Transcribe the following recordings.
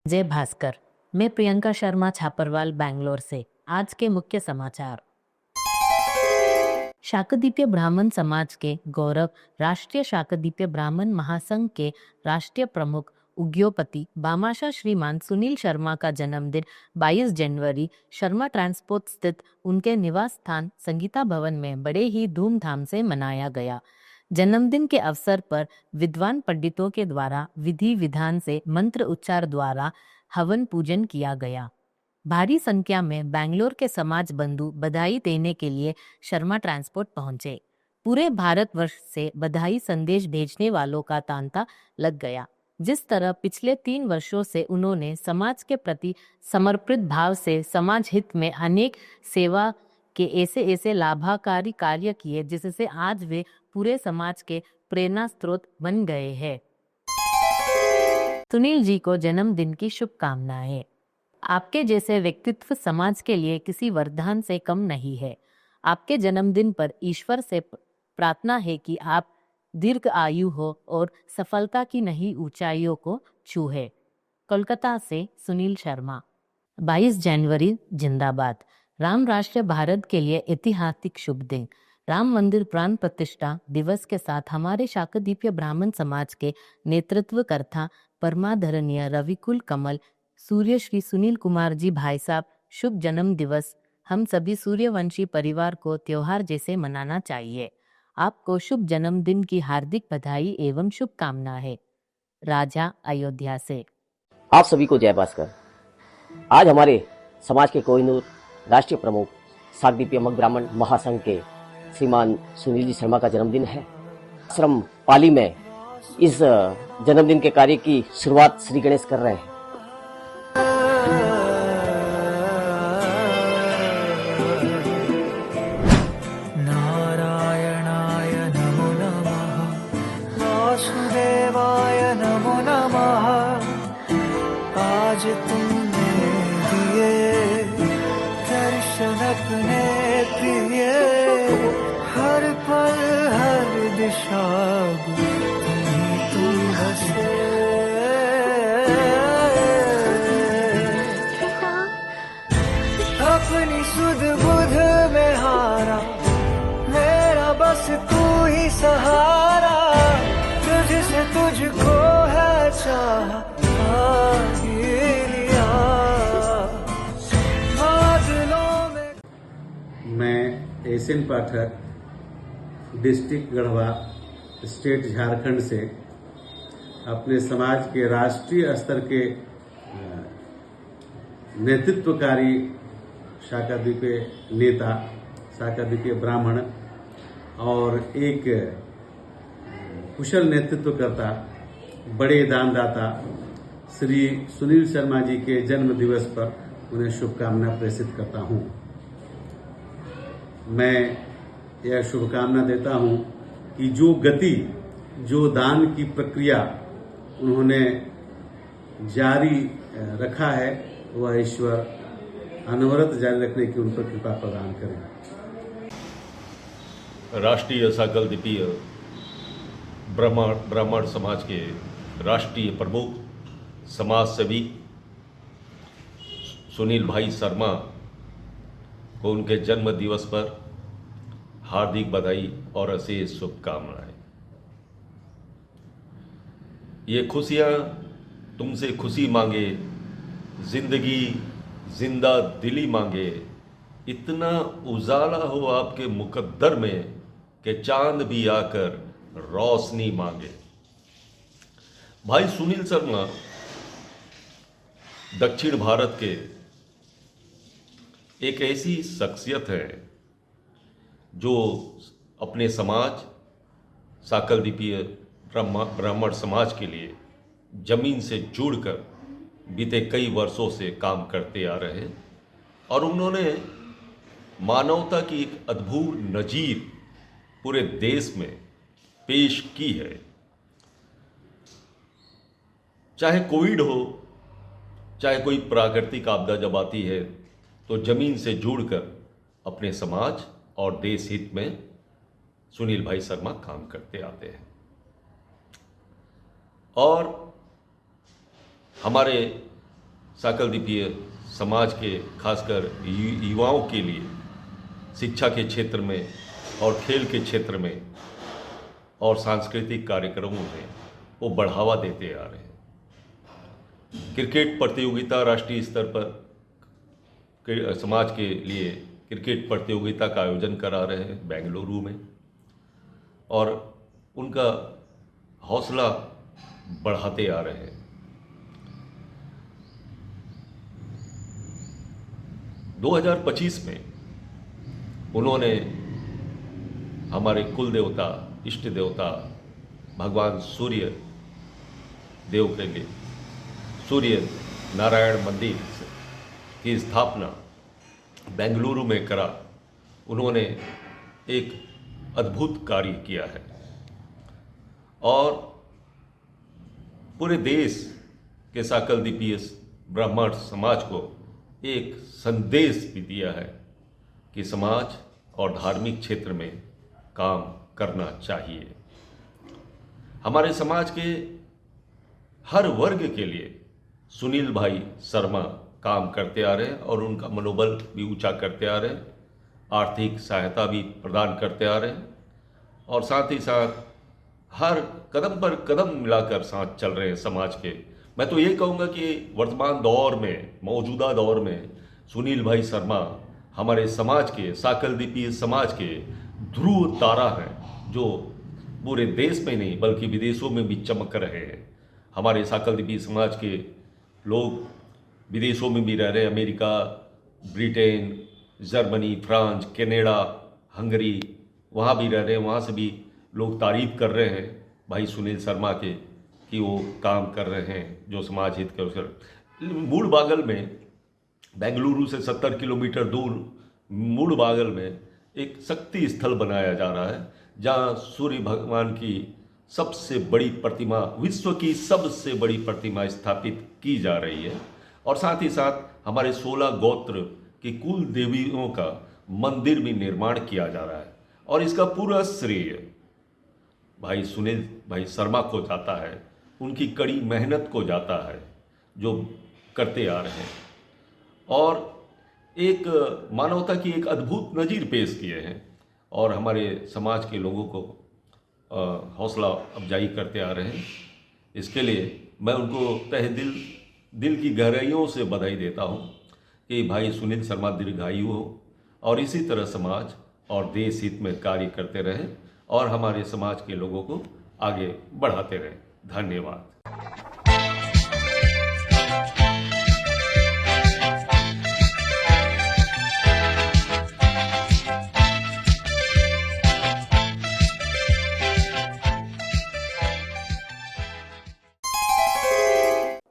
जय भास्कर। मैं प्रियंका शर्मा छापरवाल बैंगलोर से। आज के मुख्य समाचार। शाकदीप्य ब्राह्मण समाज के गौरव राष्ट्रीय शाकदीप्य ब्राह्मण महासंघ के राष्ट्रीय प्रमुख उद्योगपति भामाशाह श्रीमान सुनील शर्मा का जन्मदिन 22 जनवरी शर्मा ट्रांसपोर्ट स्थित उनके निवास स्थान संगीता भवन में बड़े ही धूमधाम से मनाया गया। जन्मदिन के अवसर पर विद्वान पंडितों के द्वारा विधि विधान से मंत्र उच्चार द्वारा हवन पूजन किया गया। भारी संख्या में बैंगलोर के समाज बंधु बधाई देने के लिए शर्मा ट्रांसपोर्ट पहुंचे। पूरे भारतवर्ष से बधाई संदेश भेजने वालों का तांता लग गया। जिस तरह पिछले 3 वर्षों से उन्होंने समाज के प्रति समर्पित भाव से समाज हित में अनेक सेवा के ऐसे लाभकारी कार्य किए, जिससे आज वे पूरे समाज के प्रेरणा स्रोत बन गए हैं। सुनील जी को जन्मदिन की शुभकामनाएं। आपके जैसे व्यक्तित्व समाज के लिए किसी वरदान से कम नहीं है। आपके जन्मदिन पर ईश्वर से प्रार्थना है कि आप दीर्घ आयु हो और सफलता की नई ऊंचाइयों को छूए। कोलकाता से सुनील शर्मा। 22 जनवरी जिंदाबाद। राम राष्ट्र भारत के लिए ऐतिहासिक शुभ दिन। राम मंदिर प्राण प्रतिष्ठा दिवस के साथ हमारे शाकदीप्य ब्राह्मण समाज के नेतृत्वकर्ता परमादरणीय रविकुल कमल सूर्य श्री सुनील कुमार जी भाई साहब शुभ जन्म दिवस हम सभी सूर्यवंशी परिवार को त्योहार जैसे मनाना चाहिए। आपको शुभ जन्मदिन की हार्दिक बधाई एवं शुभकामनाएं। राजा अयोध्या से। आप सभी को जय भास्कर। आज हमारे समाज के कोहिनूर राष्ट्रीय प्रमुख शाकदीप्य ब्राह्मण महासंघ के श्रीमान सुनील जी शर्मा का जन्मदिन है। आश्रम पाली में इस जन्मदिन के कार्य की शुरुआत श्री गणेश कर रहे हैं। नारायणाय नमो नमः, वासुदेवाय नमो नमः। आज तुमने दिए दर्शन अपने प्रिय, हर पल हर दिशा तुम बसे। अपनी सुध बुध में हारा मेरा बस तू ही सहारा, तुझसे तुझको है चाह लिया बादलों में। मैं एशियन पाठक डिस्ट्रिक्ट गढ़वा स्टेट झारखंड से अपने समाज के राष्ट्रीय स्तर के नेतृत्वकारी शाकदीप्य नेता, शाकदीप्य ब्राह्मण और एक कुशल नेतृत्वकर्ता, बड़े दानदाता श्री सुनील शर्मा जी के जन्म दिवस पर उन्हें शुभकामना प्रेषित करता हूं। मैं यह शुभकामना देता हूं कि जो गति, जो दान की प्रक्रिया उन्होंने जारी रखा है, वह ईश्वर अनवरत जारी रखने की उन पर कृपा प्रदान करें। राष्ट्रीय शाकदीप्य ब्राह्मण समाज के राष्ट्रीय प्रमुख समाज सेवी सुनील भाई शर्मा को उनके जन्म दिवस पर हार्दिक बधाई और अशेष शुभकामनाएं। ये खुशियां तुमसे खुशी मांगे, जिंदगी जिंदा दिली मांगे, इतना उजाला हो आपके मुकद्दर में कि चांद भी आकर रोशनी मांगे। भाई सुनील शर्मा दक्षिण भारत के एक ऐसी शख्सियत है जो अपने समाज शाकदीप्य ब्राह्मण समाज के लिए जमीन से जुड़कर बीते कई वर्षों से काम करते आ रहे हैं और उन्होंने मानवता की एक अद्भुत नजीर पूरे देश में पेश की है। चाहे कोविड हो, चाहे कोई प्राकृतिक आपदा जब आती है, तो जमीन से जुड़कर अपने समाज और देश हित में सुनील भाई शर्मा काम करते आते हैं। और हमारे साकलदीपीय समाज के खासकर युवाओं के लिए शिक्षा के क्षेत्र में और खेल के क्षेत्र में और सांस्कृतिक कार्यक्रमों में वो बढ़ावा देते आ रहे हैं। क्रिकेट प्रतियोगिता राष्ट्रीय स्तर पर समाज के लिए क्रिकेट प्रतियोगिता का आयोजन करा रहे हैं बेंगलुरु में, और उनका हौसला बढ़ाते आ रहे हैं। दो 2025 में उन्होंने हमारे कुल देवता, इष्ट देवता भगवान सूर्य देव के लिए सूर्य नारायण मंदिर की स्थापना बेंगलुरु में करा। उन्होंने एक अद्भुत कार्य किया है और पूरे देश के साकलदीपीय ब्राह्मण समाज को एक संदेश भी दिया है कि समाज और धार्मिक क्षेत्र में काम करना चाहिए। हमारे समाज के हर वर्ग के लिए सुनील भाई शर्मा काम करते आ रहे हैं और उनका मनोबल भी ऊंचा करते आ रहे हैं, आर्थिक सहायता भी प्रदान करते आ रहे हैं, और साथ ही साथ हर कदम पर कदम मिलाकर साथ चल रहे हैं समाज के। मैं तो ये कहूँगा कि वर्तमान दौर में, मौजूदा दौर में सुनील भाई शर्मा हमारे समाज के, साकलदीपीय समाज के ध्रुव तारा हैं, जो पूरे देश में नहीं बल्कि विदेशों में भी चमक रहे हैं। हमारे साकलदीपीय समाज के लोग विदेशों में भी रह रहे हैं, America, Britain, Germany, France, Canada, Hungary, वहाँ भी रह रहे हैं। वहाँ से भी लोग तारीफ कर रहे हैं भाई सुनील शर्मा के कि वो काम कर रहे हैं जो समाज हित के। मूड़बागल में, बेंगलुरु से 70 किलोमीटर दूर मूड़बागल में एक शक्ति स्थल बनाया जा रहा है, जहाँ सूर्य भगवान की सबसे बड़ी प्रतिमा, विश्व की सबसे बड़ी प्रतिमा स्थापित की जा रही है, और साथ ही साथ हमारे 16 गोत्र की कुल देवियों का मंदिर भी निर्माण किया जा रहा है। और इसका पूरा श्रेय भाई सुनील भाई शर्मा को जाता है, उनकी कड़ी मेहनत को जाता है जो करते आ रहे हैं, और एक मानवता की एक अद्भुत नज़ीर पेश किए हैं और हमारे समाज के लोगों को हौसला अफजाई करते आ रहे हैं। इसके लिए मैं उनको तहे दिल की गहराइयों से बधाई देता हूँ कि भाई सुनील शर्मा दीर्घायु हो और इसी तरह समाज और देश हित में कार्य करते रहें और हमारे समाज के लोगों को आगे बढ़ाते रहें। धन्यवाद।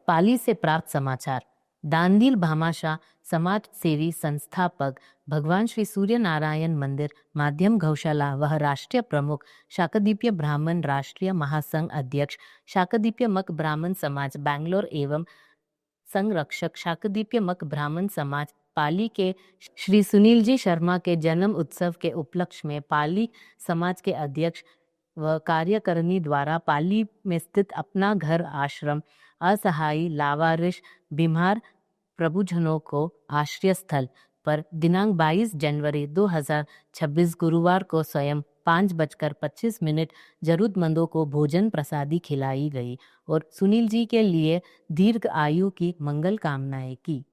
पाली से प्राप्त समाचार। दांदील भामाशाह समाज सेवी संस्थापक भगवान श्री सूर्य नारायण मंदिर माध्यम गौशाला वह राष्ट्रीय प्रमुख शाकदीपीय ब्राह्मण राष्ट्रीय महासंघ अध्यक्ष शाकदीपीय मक ब्राह्मण समाज बैंगलोर एवं संरक्षक शाकदीपीय मक ब्राह्मण समाज पाली के श्री सुनील जी शर्मा के जन्म उत्सव के उपलक्ष्य में पाली समाज के अध्यक्ष व कार्यकारिणी द्वारा पाली में स्थित अपना घर आश्रम असहाय लावारिश बीमार प्रभुजनों को आश्रय स्थल पर दिनांक 22 जनवरी 2026 गुरुवार को स्वयं 5:25 जरूरतमंदों को भोजन प्रसादी खिलाई गई और सुनील जी के लिए दीर्घ आयु की मंगल कामनाएं की।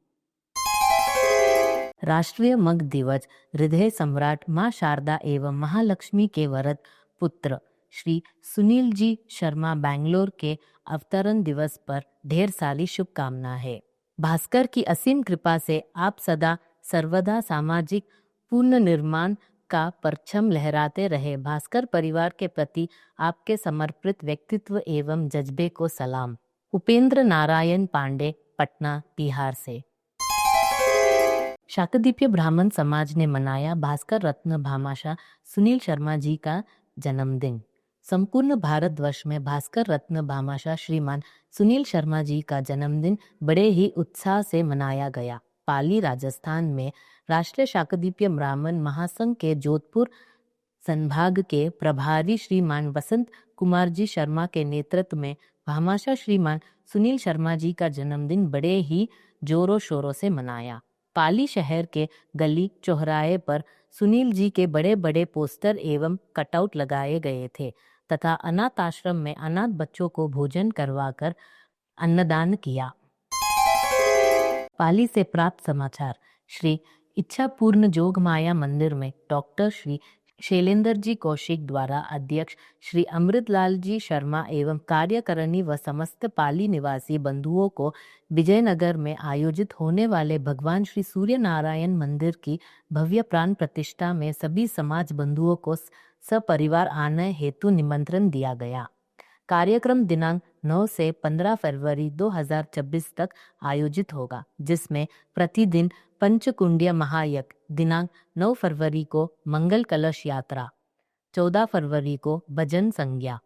राष्ट्रीय मग दिवस हृदय सम्राट मां शारदा एवं महालक्ष्मी के वरद पुत्र श्री सुनील जी शर्मा बैंगलोर के अवतरण दिवस पर ढेर सारी शुभकामना है। भास्कर की असीम कृपा से आप सदा सर्वदा सामाजिक पुनर्निर्माण का परचम लहराते रहे। भास्कर परिवार के प्रति आपके समर्पित व्यक्तित्व एवं जज्बे को सलाम। उपेंद्र नारायण पांडे, पटना, बिहार से। शाकदीपीय ब्राह्मण समाज ने मनाया भास्कर रत्न भामाशाह सुनील शर्मा जी का जन्मदिन। संपूर्ण भारतवर्ष में भास्कर रत्न भामाशाह श्रीमान सुनील शर्मा जी का जन्मदिन बड़े ही उत्साह से मनाया गया। पाली, राजस्थान में राष्ट्रीय शाकदीपीय ब्राह्मण महासंघ के जोधपुर संभाग के प्रभारी श्रीमान वसंत कुमार जी शर्मा के नेतृत्व में भामाशाह श्रीमान सुनील शर्मा जी का जन्मदिन बड़े ही जोरों शोरों से मनाया। पाली शहर के गली चौराहे पर सुनील जी के बड़े बड़े पोस्टर एवं कटआउट लगाए गए थे तथा अनाथ आश्रम में अनाथ बच्चों को भोजन करवाकर अन्नदान किया। पाली से प्राप्त समाचार। श्री इच्छापूर्ण जोग माया मंदिर में डॉक्टर श्री शैलेंद्र जी कौशिक द्वारा अध्यक्ष श्री अमृतलाल जी शर्मा एवं कार्यकारिणी व समस्त पाली निवासी बंधुओं को विजयनगर में आयोजित होने वाले भगवान श्री सूर्य नारायण मंदिर की भव्य प्राण प्रतिष्ठा में सभी समाज बंधुओं को सपरिवार आने हेतु निमंत्रण दिया गया। कार्यक्रम दिनांक 9 से 15 फरवरी 2026 तक आयोजित होगा, जिसमें प्रतिदिन पंचकुंडीय महायज्ञ, दिनांक 9 फरवरी को मंगल कलश यात्रा, 14 फरवरी को भजन संज्ञा,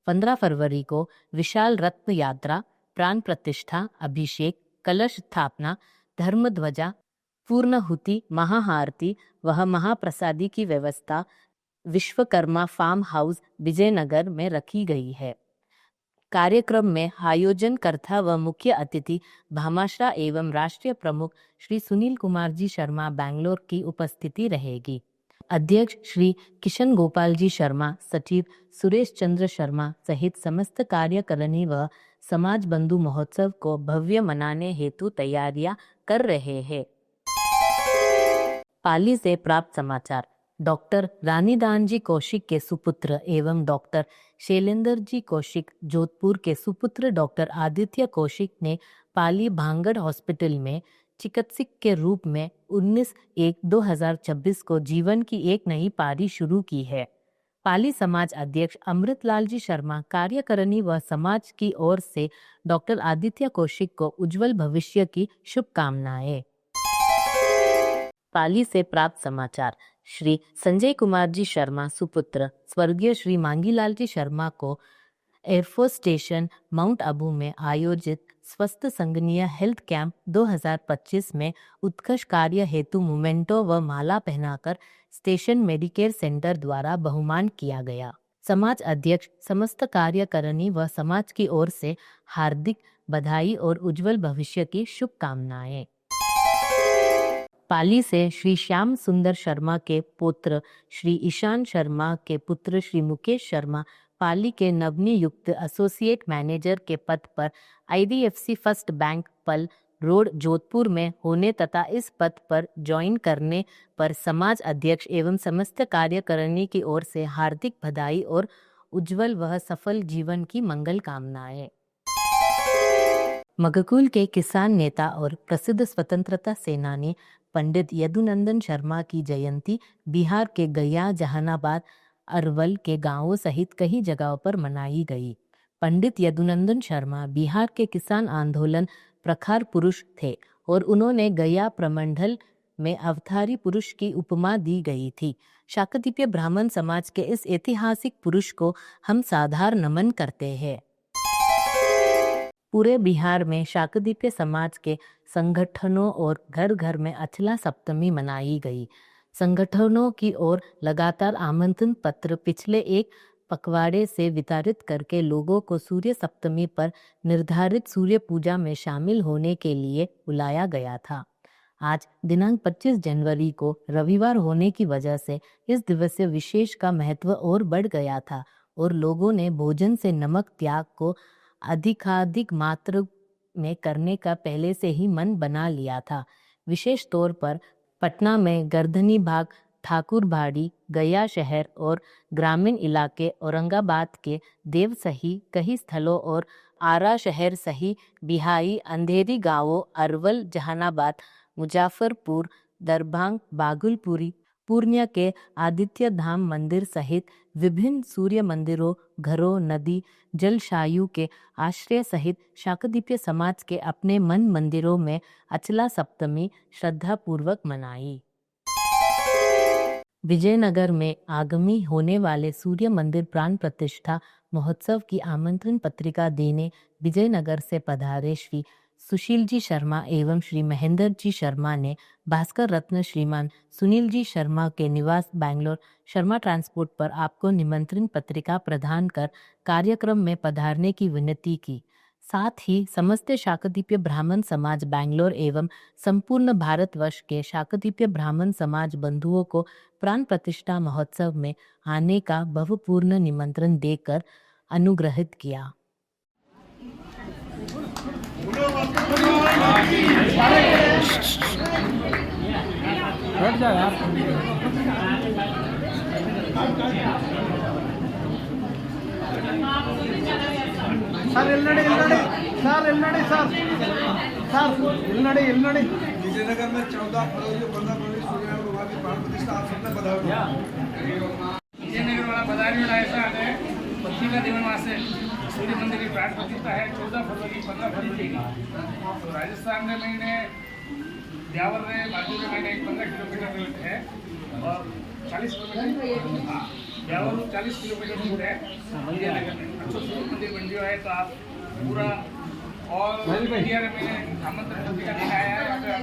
15 फरवरी को विशाल रत्न यात्रा, प्राण प्रतिष्ठा, अभिषेक, कलश स्थापना, धर्म ध्वजा, पूर्णाहुति, महाआरती व महाप्रसादी की व्यवस्था विश्वकर्मा फार्म हाउस विजयनगर में रखी गई है। कार्यक्रम में आयोजनकर्ता व मुख्य अतिथि भामाशाह एवं राष्ट्रीय प्रमुख श्री सुनील कुमार जी शर्मा बैंगलोर की उपस्थिति रहेगी। अध्यक्ष श्री किशन गोपाल जी शर्मा, सचिव सुरेश चंद्र शर्मा सहित समस्त कार्यकारिणी व समाज बंधु महोत्सव को भव्य मनाने हेतु तैयारियां कर रहे हैं। पाली से प्राप्त समाचार। डॉक्टर रानीदान जी कौशिक के सुपुत्र एवं डॉक्टर शैलेंद्र जी कौशिक जोधपुर के सुपुत्र डॉक्टर आदित्य कौशिक ने पाली भांगड़ हॉस्पिटल में चिकित्सक के रूप में 19/1/2026 को जीवन की एक नई पारी शुरू की है। पाली समाज अध्यक्ष अमृतलाल जी शर्मा कार्यकारिणी व समाज की ओर से डॉक्टर आदित्य कौशिक को उज्जवल भविष्य की शुभकामनाएं। पाली से प्राप्त समाचार। श्री संजय कुमार जी शर्मा सुपुत्र स्वर्गीय श्री मांगीलाल जी शर्मा को एयरफोर्स स्टेशन माउंट आबू में आयोजित स्वस्थ संगनीय हेल्थ कैंप 2025 में उत्कृष्ट कार्य हेतु मोमेंटो व माला पहनाकर स्टेशन मेडिकेयर सेंटर द्वारा बहुमान किया गया। समाज अध्यक्ष समस्त कार्यकारिणी व समाज की ओर से हार्दिक बधाई और उज्जवल भविष्य की शुभकामनाएं। पाली से श्री श्याम सुंदर शर्मा के पुत्र श्री ईशान शर्मा के पुत्र श्री मुकेश शर्मा पाली के नवनियुक्त एसोसिएट मैनेजर के पद पर IDFC फर्स्ट बैंक पल रोड जोधपुर में होने तथा इस पद पर ज्वाइन करने पर समाज अध्यक्ष एवं समस्त कार्यकारिणी की ओर से हार्दिक बधाई और उज्जवल व सफल जीवन की मंगल कामनाएं। मगकुल के किसान नेता और प्रसिद्ध स्वतंत्रता सेनानी पंडित यदुनंदन शर्मा की जयंती बिहार के गया, जहानाबाद, अरवल के गांवों सहित कई जगहों पर मनाई गई। पंडित यदुनंदन शर्मा बिहार के किसान आंदोलन प्रखर पुरुष थे और उन्होंने गया प्रमंडल में अवतारी पुरुष की उपमा दी गई थी। शाकदीपीय ब्राह्मण समाज के इस ऐतिहासिक पुरुष को हम सादर नमन करते हैं। पूरे बिहार में शाकदीपीय समाज के संगठनों और घर घर में अचला सप्तमी मनाई गई। संगठनों की ओर लगातार आमंत्रण पत्र पिछले एक पखवाड़े से वितरित करके लोगों को सूर्य सप्तमी पर निर्धारित सूर्य पूजा में शामिल होने के लिए बुलाया गया था। आज दिनांक 25 जनवरी को रविवार होने की वजह से इस दिवसीय विशेष का महत्व और बढ़ गया था और लोगों ने भोजन से नमक त्याग को अधिकाधिक मात्रा में करने का पहले से ही मन बना लिया था। विशेष तौर पर पटना में गर्दनी बाग, ठाकुरबाड़ी, गया शहर और ग्रामीण इलाके, औरंगाबाद के देव सही कई स्थलों और आरा शहर सही बिहाई, अंधेरी गांवों, अरवल, जहानाबाद, मुजफ्फरपुर, दरभंग, बागुलपुरी, पूर्णिया के आदित्य धाम मंदिर सहित विभिन्न सूर्य मंदिरों, घरों, नदी, जलशायु के आश्रय सहित शाकदीपीय समाज के अपने मन मंदिरों में अचला सप्तमी श्रद्धापूर्वक मनाई। विजयनगर में आगामी होने वाले सूर्य मंदिर प्राण प्रतिष्ठा महोत्सव की आमंत्रण पत्रिका देने विजयनगर से पधारे श्री सुशील जी शर्मा एवं श्री महेंद्र जी शर्मा ने भास्कर रत्न श्रीमान सुनील जी शर्मा के निवास बैंगलोर शर्मा ट्रांसपोर्ट पर आपको निमंत्रण पत्रिका प्रदान कर कार्यक्रम में पधारने की विनती की। साथ ही समस्त शाकदीपीय ब्राह्मण समाज बैंगलोर एवं संपूर्ण भारतवर्ष के शाकदीपीय ब्राह्मण समाज बंधुओं को प्राण प्रतिष्ठा महोत्सव में आने का बहुपूर्ण निमंत्रण देकर अनुग्रहित किया। विजयनगर में 14 फरवरी और 15 फरवरी सूर्यनारायण भगवान की प्राण प्रतिष्ठा आप सबने बधाई। विजयनगर वाला बदायूं ऐसा है, पत्रिका दिवनवास है, सूर्य मंदिर की प्राण प्रतिष्ठा है 14 फरवरी 15 फरवरी की। तो राजस्थान में महीने ब्यावर में बाजू में महीने 15 किलोमीटर है और 40 किलोमीटर, हाँ ब्यावर 40 किलोमीटर दूर है विजयनगर में। अच्छा सूर्य मंदिर बन गया है, तो आप पूरा और इंडिया में मैंने आमंत्रण पत्रिका देने आया है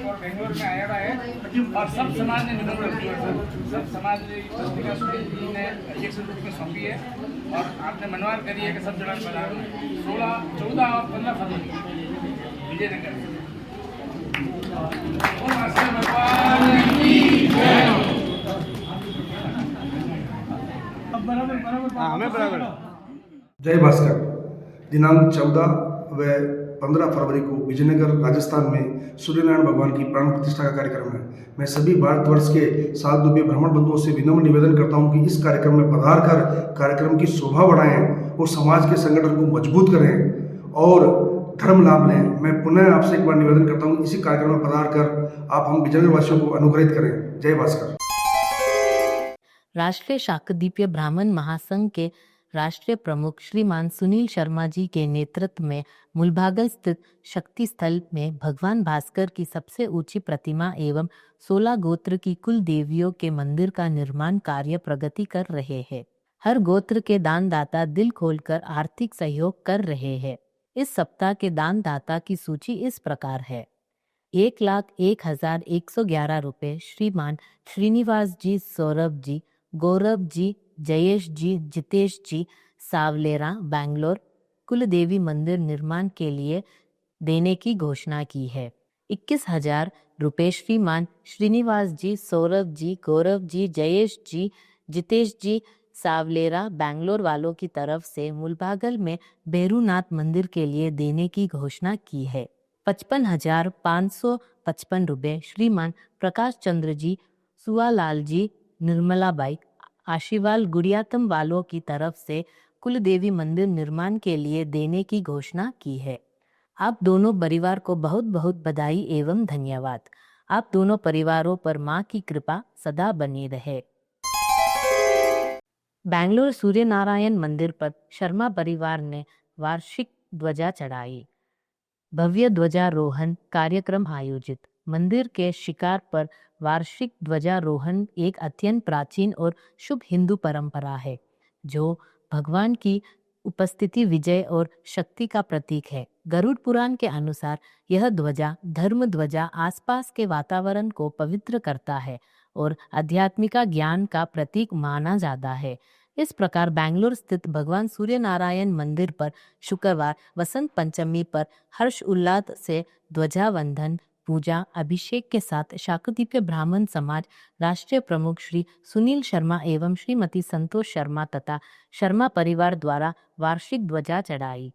और बेंगलोर में आया हुआ है और सब समाज ने निमंत्रण रखी है। सब समाज ने पत्रिका जी ने अध्यक्ष रूप में सौंपी है और आपने मनवार करी है कि सब जगह बना 16, 14 और 15 फरवरी विजयनगर में। जय भास्कर। दिनांक 14 व 15 फरवरी को विजयनगर राजस्थान में सूर्यनारायण भगवान की प्राण प्रतिष्ठा का कार्यक्रम है। मैं सभी भारतवर्ष के शाकदीपीय ब्राह्मण बंधुओं से विनम्र निवेदन करता हूं कि इस कार्यक्रम में पधार कर कार्यक्रम की शोभा बढ़ाएं और समाज के संगठन को मजबूत करें और धर्म लाभ लें। मैं पुनः आपसे एक बार निवेदन करता हूं, इसी कार्यक्रम में पधार कर आप हम विजयनगर वासियों को अनुग्रहित करें। जय भास्कर। राष्ट्रीय शाकदीपीय ब्राह्मण महासंघ के राष्ट्रीय प्रमुख श्रीमान सुनील शर्मा जी के नेतृत्व में मुलभागल स्थित शक्ति स्थल में भगवान भास्कर की सबसे ऊंची प्रतिमा एवं 16 गोत्र की कुल देवियों के मंदिर का निर्माण कार्य प्रगति कर रहे हैं। हर गोत्र के दानदाता दिल खोलकर आर्थिक सहयोग कर रहे हैं। इस सप्ताह के दानदाता की सूची इस प्रकार है। 1,01,111 रुपये श्रीमान श्रीनिवास जी, सौरभ जी, गौरव जी, जयेश जी, जितेश जी, सावलेरा बैंगलोर कुल देवी मंदिर निर्माण के लिए देने की घोषणा की है। 21,000 रुपये श्रीमान श्रीनिवास जी, सौरभ जी, गौरव जी, जयेश जी, जितेश जी, सावलेरा बैंगलोर वालों की तरफ से मुलभागल में भैरूनाथ मंदिर के लिए देने की घोषणा की है। 55,555 रुपये श्रीमान प्रकाश चंद्र जी, सुवालाल जी, निर्मलाबाई आशीवाल गुड़ियातम वालों की तरफ से कुल देवी मंदिर निर्माण के लिए देने की घोषणा की है। आप दोनों परिवार को बहुत बहुत बधाई एवं धन्यवाद। आप दोनों परिवारों पर मां की कृपा सदा बनी रहे। बैंगलोर सूर्य नारायण मंदिर पर शर्मा परिवार ने वार्षिक ध्वजा चढ़ाई। भव्य ध्वजारोहण कार्यक्रम आयोजित। मंदिर के शिकार पर वार्षिक ध्वजारोहण एक अत्यंत प्राचीन और शुभ हिंदू परंपरा है जो भगवान की उपस्थिति, विजय और शक्ति का प्रतीक है। गरुड़ पुराण के अनुसार यह ध्वजा धर्म ध्वजा आसपास के वातावरण को पवित्र करता है और आध्यात्मिक ज्ञान का प्रतीक माना जाता है। इस प्रकार बैंगलोर स्थित भगवान सूर्य नारायण मंदिर पर शुक्रवार वसंत पंचमी पर हर्ष उल्लास से ध्वजावंदन, पूजा, अभिषेक के साथ शाकदीपीय ब्राह्मण समाज राष्ट्रीय प्रमुख श्री सुनील शर्मा एवं श्रीमती संतोष शर्मा तथा शर्मा परिवार द्वारा वार्षिक ध्वजा चढ़ाई।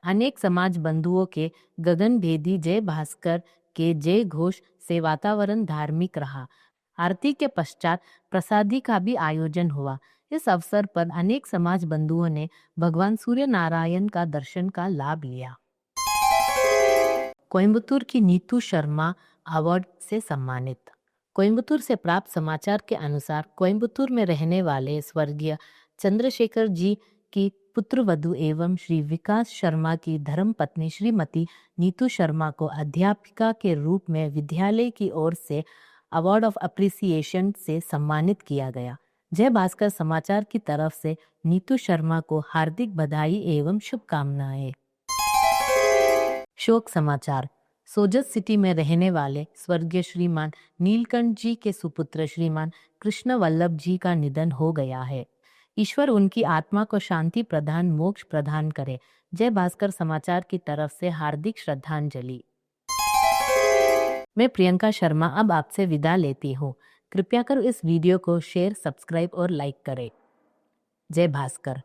अनेक समाज बंधुओं के गगनभेदी जय भास्कर के जय घोष से वातावरण धार्मिक रहा। आरती के पश्चात प्रसादी का भी आयोजन हुआ। इस अवसर पर अनेक समाज बंधुओं ने भगवान सूर्य नारायण का दर्शन का लाभ लिया। कोयम्बतूर की नीतू शर्मा अवार्ड से सम्मानित। कोयम्बतूर से प्राप्त समाचार के अनुसार कोयम्बतूर में रहने वाले स्वर्गीय चंद्रशेखर जी की पुत्रवधू एवं श्री विकास शर्मा की धर्मपत्नी श्रीमती नीतू शर्मा को अध्यापिका के रूप में विद्यालय की ओर से अवार्ड ऑफ अप्रिसिएशन से सम्मानित किया गया। जय भास्कर समाचार की तरफ से नीतू शर्मा को हार्दिक बधाई एवं शुभकामनाएं। शोक समाचार। सोजत सिटी में रहने वाले स्वर्गीय श्रीमान नीलकंठ जी के सुपुत्र श्रीमान कृष्ण वल्लभ जी का निधन हो गया है। ईश्वर उनकी आत्मा को शांति प्रदान मोक्ष प्रदान करे। जय भास्कर समाचार की तरफ से हार्दिक श्रद्धांजलि। मैं प्रियंका शर्मा अब आपसे विदा लेती हूँ। कृपया कर इस वीडियो को शेयर, सब्सक्राइब और लाइक करें। जय भास्कर।